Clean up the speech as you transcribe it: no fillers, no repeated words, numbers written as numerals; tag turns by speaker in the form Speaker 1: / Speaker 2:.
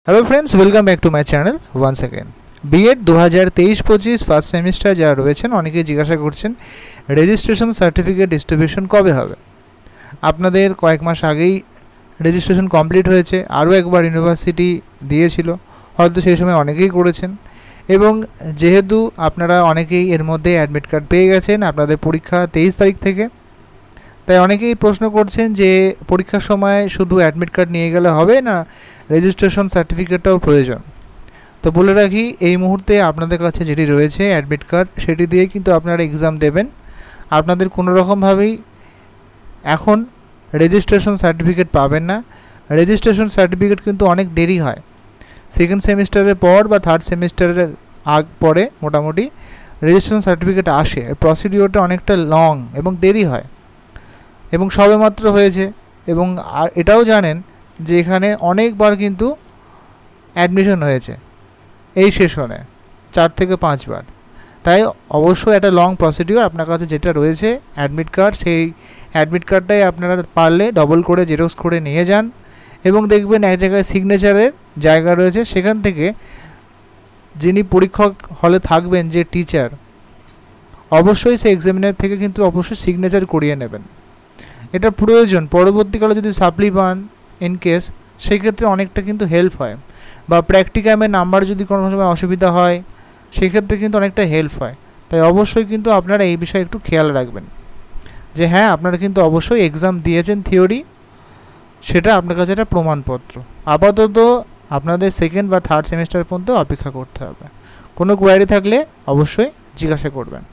Speaker 1: Hello friends welcome back to my channel once again BEd 2023-25 first semester যারা রয়েছেন অনেকেই জিজ্ঞাসা করছেন রেজিস্ট্রেশন সার্টিফিকেট ডিস্ট্রিবিউশন কবে হবে। আপনাদের কয়েক মাস আগেই রেজিস্ট্রেশন কমপ্লিট হয়েছে, আরও একবার ইউনিভার্সিটি দিয়েছিল, হয়তো সেই সময় অনেকেই করেছেন এবং যেহেতু আপনারা অনেকেই এর মধ্যে অ্যাডমিট কার্ড পেয়ে গেছেন, আপনাদের পরীক্ষা 23 তারিখ থেকে, তাই অনেকেই প্রশ্ন করছেন যে পরীক্ষার সময় শুধু অ্যাডমিট কার্ড নিয়ে গেলে হবে না রেজিস্ট্রেশন সার্টিফিকেটটাও প্রয়োজন। তো বলে রাখি এই মুহূর্তে আপনাদের কাছে যেটি রয়েছে অ্যাডমিট কার্ড, সেটি দিয়ে কিন্তু আপনারা এক্সাম দেবেন। আপনাদের কোনো রকমভাবেই এখন রেজিস্ট্রেশন সার্টিফিকেট পাবেন না। রেজিস্ট্রেশন সার্টিফিকেট কিন্তু অনেক দেরি হয়, সেকেন্ড সেমিস্টারের পর বা থার্ড সেমিস্টারের পরে মোটামুটি রেজিস্ট্রেশন সার্টিফিকেট আসে। প্রসিডিওরটা অনেকটা লং এবং দেরি হয় এবং সবেমাত্র হয়েছে। এবং আর এটাও জানেন যে এখানে অনেকবার কিন্তু অ্যাডমিশন হয়েছে এই সেশনে 4 থেকে 5 বার, তাই অবশ্যই একটা লং প্রসিডিওর। আপনার কাছে যেটা রয়েছে অ্যাডমিট কার্ড, সেই অ্যাডমিট কার্ডটাই আপনারা পারলে ডবল করে জেরক্স করে নিয়ে যান এবং দেখবেন এক জায়গায় সিগনেচারের জায়গা রয়েছে, সেখান থেকে যিনি পরীক্ষক হলে থাকবেন যে টিচার, অবশ্যই সেই এক্সামিনার থেকে কিন্তু অবশ্যই সিগনেচার করিয়ে নেবেন। এটা প্রয়োজন, পরবর্তীকালে যদি সাপ্লি পান ইন কেস, সেক্ষেত্রে অনেকটা কিন্তু হেল্প হয়, বা প্র্যাকটিক্যামের নাম্বার যদি কোনো সময় অসুবিধা হয় সেক্ষেত্রে কিন্তু অনেকটা হেল্প হয়। তাই অবশ্যই কিন্তু আপনারা এই বিষয়ে একটু খেয়াল রাখবেন যে হ্যাঁ আপনারা কিন্তু অবশ্যই এক্সাম দিয়েছেন থিওরি, সেটা আপনার কাছে একটা প্রমাণপত্র। আপাতত আপনাদের সেকেন্ড বা থার্ড সেমিস্টার পর্যন্ত অপেক্ষা করতে হবে। কোনো কোয়ারি থাকলে অবশ্যই জিজ্ঞাসা করবেন।